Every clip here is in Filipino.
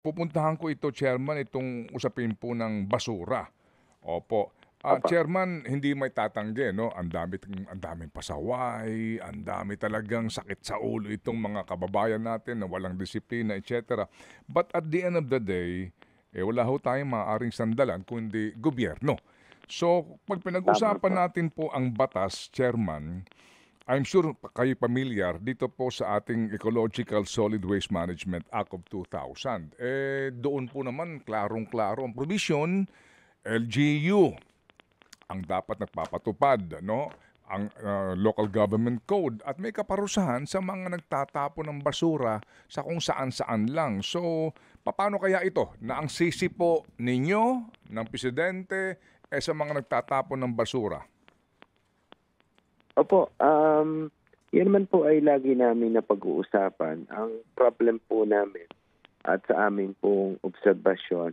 Pupuntahan ko ito, Chairman, itong usapin po ng basura. Opo. Opo. Chairman, hindi maitatanggi 'no, ang daming pasaway, ang dami talagang sakit sa ulo itong mga kababayan natin na walang disiplina, et cetera. But at the end of the day, wala ho tayong maaaring sandalan kundi gobyerno. So, 'pag Tama pinag-usapan po. natin po ang batas, Chairman, I'm sure kayo pamilyar dito po sa ating Ecological Solid Waste Management Act of 2000. Doon po naman klarong-klaro ang provision, LGU ang dapat nagpapatupad, no? Ang local government code at may kaparusahan sa mga nagtatapon ng basura sa kung saan-saan lang. So, paano kaya ito na ang sisi po ninyo, ng presidente, sa mga nagtatapon ng basura? Opo, 'yan naman po ay lagi namin napag-uusapan. Ang problem po namin at sa amin pong obserbasyon,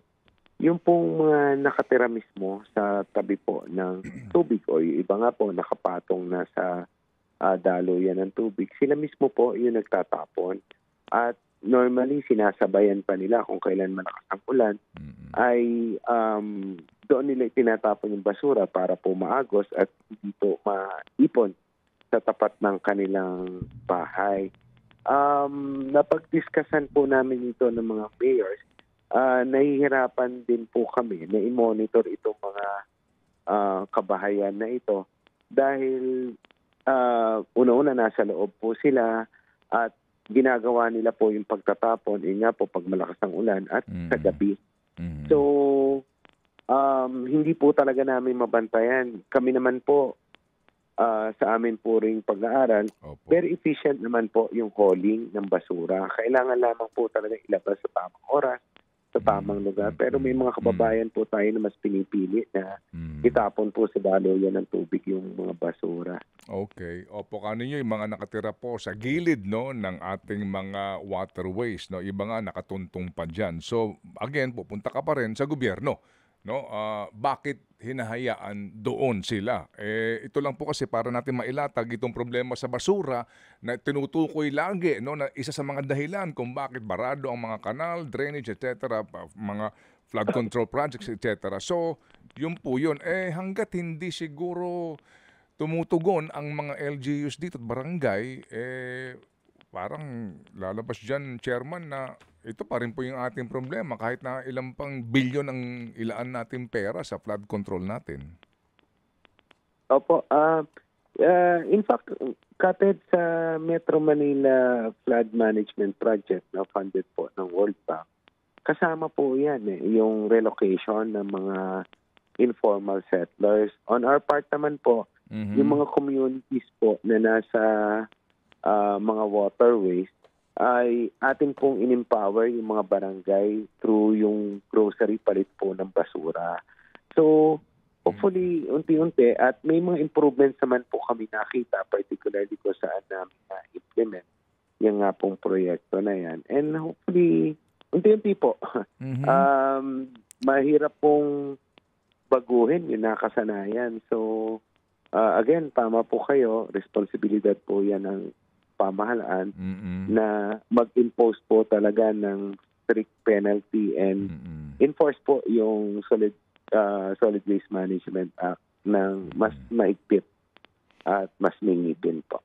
yung pong mga nakatira mismo sa tabi po ng tubig o yung iba nga po nakapatong na sa, daluyan ng tubig, sila mismo po yung nagtatapon. At normally sinasabayan pa nila kung kailan malakas ang ulan Mm. ay, doon nila itinatapon yung basura para po maagos at hindi po maipon sa tapat ng kanilang bahay. Napag-discussan po namin ito ng mga mayors. Nahihirapan din po kami na i-monitor itong mga kabahayan na ito dahil una-una nasa loob po sila at ginagawa nila po yung pagtatapon, yun nga po pag malakas ang ulan at sa Mm. gabi. Mhm. So, hindi po talaga namin mabantayan. Kami naman po, sa amin po ring pag-aaral, Opo. very efficient naman po yung hauling ng basura. Kailangan lamang po talaga ilabas sa tamang oras, sa tamang lugar. Pero may mga kababayan po tayo na mas pinipili na itapon po sa daluyan ng tubig yung mga basura. Okay. Opo, ninyo yung mga nakatira po sa gilid 'no, ng ating mga waterways 'no, iba nga nakatuntong pa diyan. So, again pupunta ka pa rin sa gobyerno 'no, bakit hinahayaan doon sila? Ito lang po kasi para natin mailatag itong problema sa basura na tinutukoy lagi 'no, na isa sa mga dahilan kung bakit barado ang mga kanal, drainage, et cetera, mga flood control projects, et cetera. So, yun po yun. Hangga't hindi siguro tumutugon ang mga LGUs dito at barangay, parang lalabas diyan, Chairman, na ito pa rin po yung ating problema kahit na ilang pang bilyon ang ilaan nating pera sa flood control natin. Opo, in fact, kapit sa Metro Manila Flood Management Project na funded po ng World Bank, kasama po yan yung relocation ng mga informal settlers. On our part naman po, yung Mhm. mga communities po na nasa mga waterways ay atin pong in-empower yung mga barangay through yung grocery palit po ng basura. So, hopefully, unti-unti at may mga improvements naman po kami nakita, particularly ko saan namin na-implement yung nga pong proyekto na yan. And hopefully, unti-unti po, Mhm. mahirap pong baguhin yung nakasanayan. So, again, tama po kayo, responsibilidad po yan ng pamahalaan Mm. na mag-impose po talaga ng strict penalty and Mm. enforce po yung Solid Waste Management Act ng mas Mm. maigpit at mas may ngipin po.